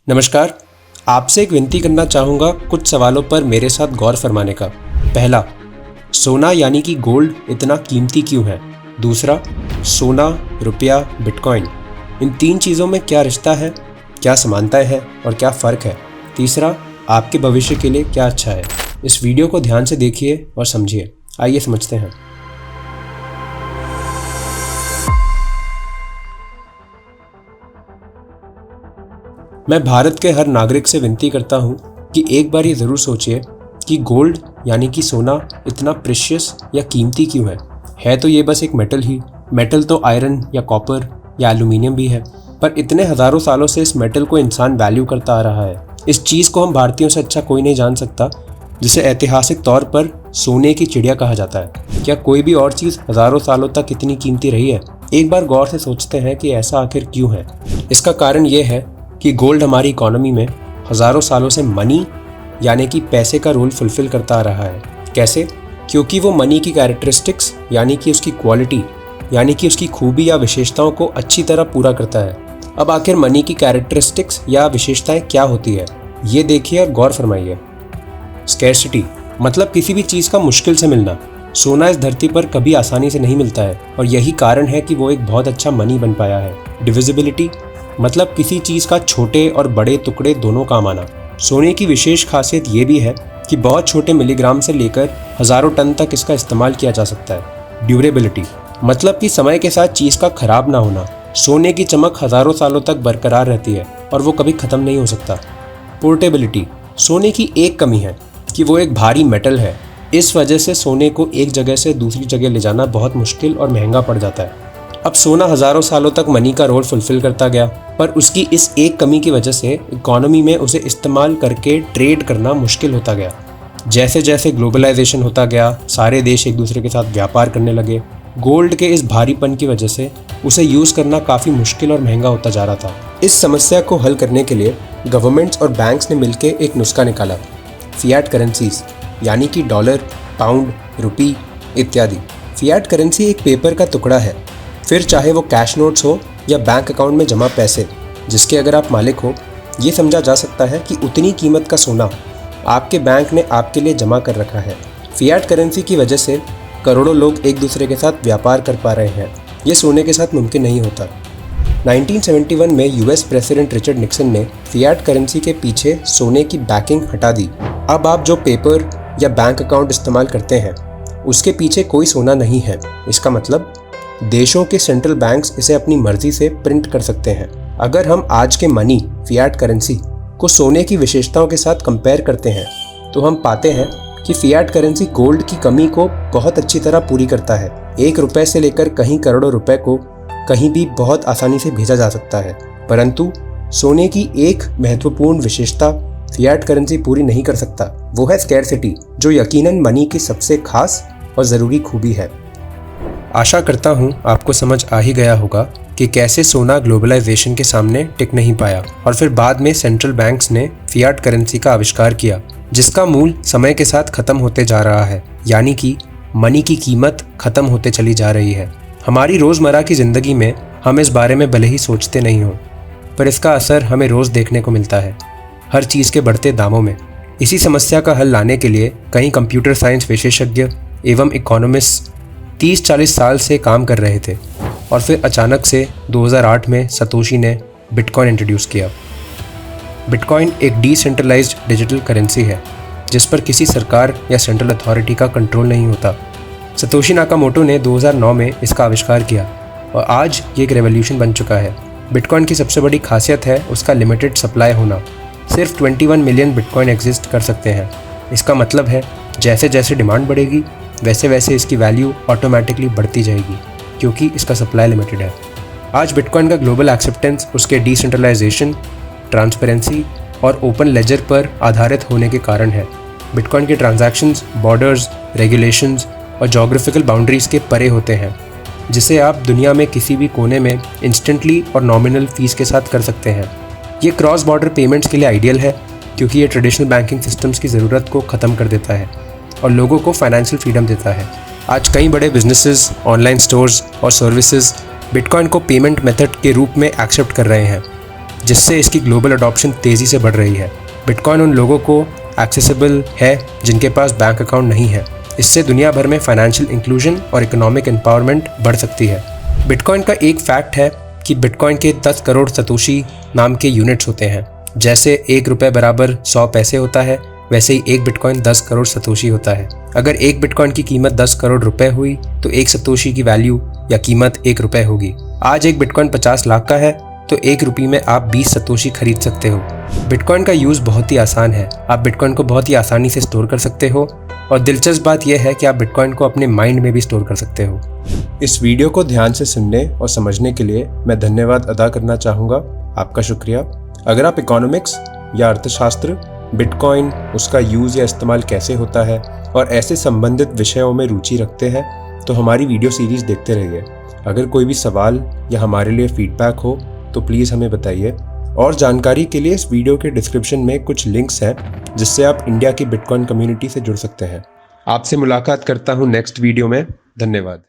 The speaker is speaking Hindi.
नमस्कार। आपसे एक विनती करना चाहूँगा कुछ सवालों पर मेरे साथ गौर फरमाने का। पहला, सोना यानी कि गोल्ड इतना कीमती क्यों है? दूसरा, सोना, रुपया, बिटकॉइन, इन तीन चीज़ों में क्या रिश्ता है, क्या समानताएं हैं और क्या फ़र्क है? तीसरा, आपके भविष्य के लिए क्या अच्छा है? इस वीडियो को ध्यान से देखिए और समझिए। आइए समझते हैं। मैं भारत के हर नागरिक से विनती करता हूँ कि एक बार ये ज़रूर सोचिए कि गोल्ड यानी कि सोना इतना प्रेशियस या कीमती क्यों है। तो ये बस एक मेटल ही। मेटल तो आयरन या कॉपर या एल्यूमिनियम भी है, पर इतने हज़ारों सालों से इस मेटल को इंसान वैल्यू करता आ रहा है। इस चीज़ को हम भारतीयों से अच्छा कोई नहीं जान सकता, जिसे ऐतिहासिक तौर पर सोने की चिड़िया कहा जाता है। क्या कोई भी और चीज़ हज़ारों सालों तक इतनी कीमती रही है? एक बार गौर से सोचते हैं कि ऐसा आखिर क्यों है। इसका कारण ये है कि गोल्ड हमारी इकोनॉमी में हज़ारों सालों से मनी यानी कि पैसे का रोल फुलफ़िल करता आ रहा है। कैसे? क्योंकि वो मनी की कैरेक्टरिस्टिक्स यानी कि उसकी क्वालिटी यानी कि उसकी खूबी या विशेषताओं को अच्छी तरह पूरा करता है। अब आखिर मनी की कैरेक्टरिस्टिक्स या विशेषताएं क्या होती है, ये देखिए और गौर फरमाइए। स्कैर्सिटी मतलब किसी भी चीज़ का मुश्किल से मिलना। सोना इस धरती पर कभी आसानी से नहीं मिलता है और यही कारण है कि वो एक बहुत अच्छा मनी बन पाया है। डिविजिबिलिटी मतलब किसी चीज़ का छोटे और बड़े टुकड़े दोनों काम आना। सोने की विशेष खासियत ये भी है कि बहुत छोटे मिलीग्राम से लेकर हज़ारों टन तक इसका इस्तेमाल किया जा सकता है। ड्यूरेबिलिटी मतलब कि समय के साथ चीज़ का खराब ना होना। सोने की चमक हज़ारों सालों तक बरकरार रहती है और वो कभी ख़त्म नहीं हो सकता। पोर्टेबिलिटी सोने की एक कमी है कि वो एक भारी मेटल है। इस वजह से सोने को एक जगह से दूसरी जगह ले जाना बहुत मुश्किल और महंगा पड़ जाता है। अब सोना हज़ारों सालों तक मनी का रोल फुलफ़िल करता गया, पर उसकी इस एक कमी की वजह से इकोनॉमी में उसे इस्तेमाल करके ट्रेड करना मुश्किल होता गया। जैसे जैसे ग्लोबलाइजेशन होता गया, सारे देश एक दूसरे के साथ व्यापार करने लगे। गोल्ड के इस भारीपन की वजह से उसे यूज़ करना काफ़ी मुश्किल और महंगा होता जा रहा था। इस समस्या को हल करने के लिए गवर्नमेंट्स और बैंक्स ने मिलकर एक नुस्खा निकाला, फिएट करेंसीज यानी कि डॉलर, पाउंड, रुपी इत्यादि। फिएट करेंसी एक पेपर का टुकड़ा है, फिर चाहे वो कैश नोट्स हो या बैंक अकाउंट में जमा पैसे, जिसके अगर आप मालिक हो, ये समझा जा सकता है कि उतनी कीमत का सोना आपके बैंक ने आपके लिए जमा कर रखा है। फिएट करेंसी की वजह से करोड़ों लोग एक दूसरे के साथ व्यापार कर पा रहे हैं। ये सोने के साथ मुमकिन नहीं होता। 1971 में यूएस प्रेसिडेंट रिचर्ड निक्सन ने फिएट करेंसी के पीछे सोने की बैकिंग हटा दी। अब आप जो पेपर या बैंक अकाउंट इस्तेमाल करते हैं, उसके पीछे कोई सोना नहीं है। इसका मतलब देशों के सेंट्रल बैंक्स इसे अपनी मर्जी से प्रिंट कर सकते हैं। अगर हम आज के मनी फिएट करेंसी को सोने की विशेषताओं के साथ कंपेयर करते हैं, तो हम पाते हैं कि फिएट करेंसी गोल्ड की कमी को बहुत अच्छी तरह पूरी करता है। 1 रुपए से लेकर कहीं करोड़ों रुपए को कहीं भी बहुत आसानी से भेजा जा सकता है, परंतु सोने की एक महत्वपूर्ण विशेषता फिएट करेंसी पूरी नहीं कर सकता। वो है स्कैर्सिटी, जो यकीनन मनी की सबसे खास और ज़रूरी खूबी है। आशा करता हूँ आपको समझ आ ही गया होगा कि कैसे सोना ग्लोबलाइजेशन के सामने टिक नहीं पाया और फिर बाद में सेंट्रल बैंक्स ने फिएट करेंसी का आविष्कार किया, जिसका मूल समय के साथ खत्म होते जा रहा है, यानी कि मनी की कीमत खत्म होते चली जा रही है। हमारी रोज़मर्रा की ज़िंदगी में हम इस बारे में भले ही सोचते नहीं हों, पर इसका असर हमें रोज़ देखने को मिलता है, हर चीज़ के बढ़ते दामों में। इसी समस्या का हल लाने के लिए कई कंप्यूटर साइंस विशेषज्ञ एवं इकोनॉमिस्ट 30-40 साल से काम कर रहे थे और फिर अचानक से 2008 में सतोशी ने बिटकॉइन इंट्रोड्यूस किया। बिटकॉइन एक डिसेंट्रलाइज्ड डिजिटल करेंसी है, जिस पर किसी सरकार या सेंट्रल अथॉरिटी का कंट्रोल नहीं होता। सतोशी नाकामोटो ने 2009 में इसका आविष्कार किया और आज ये एक रेवोल्यूशन बन चुका है। बिटकॉइन की सबसे बड़ी खासियत है उसका लिमिटेड सप्लाई होना। सिर्फ 21 मिलियन बिटकॉइन एग्जिस्ट कर सकते हैं। इसका मतलब है जैसे जैसे डिमांड बढ़ेगी, वैसे वैसे इसकी वैल्यू ऑटोमेटिकली बढ़ती जाएगी, क्योंकि इसका सप्लाई लिमिटेड है। आज बिटकॉइन का ग्लोबल एक्सेप्टेंस उसके डिसेंट्रलाइजेशन, ट्रांसपेरेंसी और ओपन लेजर पर आधारित होने के कारण है। बिटकॉइन के ट्रांजैक्शंस बॉर्डर्स, रेगुलेशंस और जोग्राफिकल बाउंड्रीज़ के परे होते हैं, जिसे आप दुनिया में किसी भी कोने में इंस्टेंटली और नॉमिनल फ़ीस के साथ कर सकते हैं। ये क्रॉस बॉर्डर पेमेंट्स के लिए आइडियल है, क्योंकि ये ट्रेडिशनल बैंकिंग सिस्टम्स की ज़रूरत को ख़त्म कर देता है और लोगों को फाइनेंशियल फ्रीडम देता है। आज कई बड़े बिजनेसेस, ऑनलाइन स्टोर्स और सर्विसेज बिटकॉइन को पेमेंट मेथड के रूप में एक्सेप्ट कर रहे हैं, जिससे इसकी ग्लोबल अडॉप्शन तेज़ी से बढ़ रही है। बिटकॉइन उन लोगों को एक्सेसिबल है जिनके पास बैंक अकाउंट नहीं है। इससे दुनिया भर में फाइनेंशियल इंक्लूजन और इकोनॉमिक एम्पावरमेंट बढ़ सकती है। बिटकॉइन का एक फैक्ट है कि बिटकॉइन के 10 करोड़ सतोशी नाम के यूनिट्स होते हैं। जैसे 1 रुपये बराबर 100 पैसे होता है, वैसे ही एक बिटकॉइन 10 करोड़ सतोशी होता है। अगर एक बिटकॉइन की कीमत 10 करोड़ रुपए हुई तो एक सतोशी की वैल्यू या कीमत 1 रुपये होगी। आज एक बिटकॉइन 50 लाख का है तो 1 रुपये में आप 20 सतोशी खरीद सकते हो। बिटकॉइन का यूज़ बहुत ही आसान है। आप बिटकॉइन को बहुत ही आसानी से स्टोर कर सकते हो और दिलचस्प बात यह है कि आप बिटकॉइन को अपने माइंड में भी स्टोर कर सकते हो। इस वीडियो को ध्यान से सुनने और समझने के लिए मैं धन्यवाद अदा करना चाहूँगा। आपका शुक्रिया। अगर आप इकोनॉमिक्स या अर्थशास्त्र, बिटकॉइन, उसका यूज़ या इस्तेमाल कैसे होता है और ऐसे संबंधित विषयों में रुचि रखते हैं तो हमारी वीडियो सीरीज़ देखते रहिए। अगर कोई भी सवाल या हमारे लिए फीडबैक हो तो प्लीज़ हमें बताइए। और जानकारी के लिए इस वीडियो के डिस्क्रिप्शन में कुछ लिंक्स हैं जिससे आप इंडिया की बिटकॉइन कम्युनिटी से जुड़ सकते हैं। आपसे मुलाकात करता हूँ नेक्स्ट वीडियो में। धन्यवाद।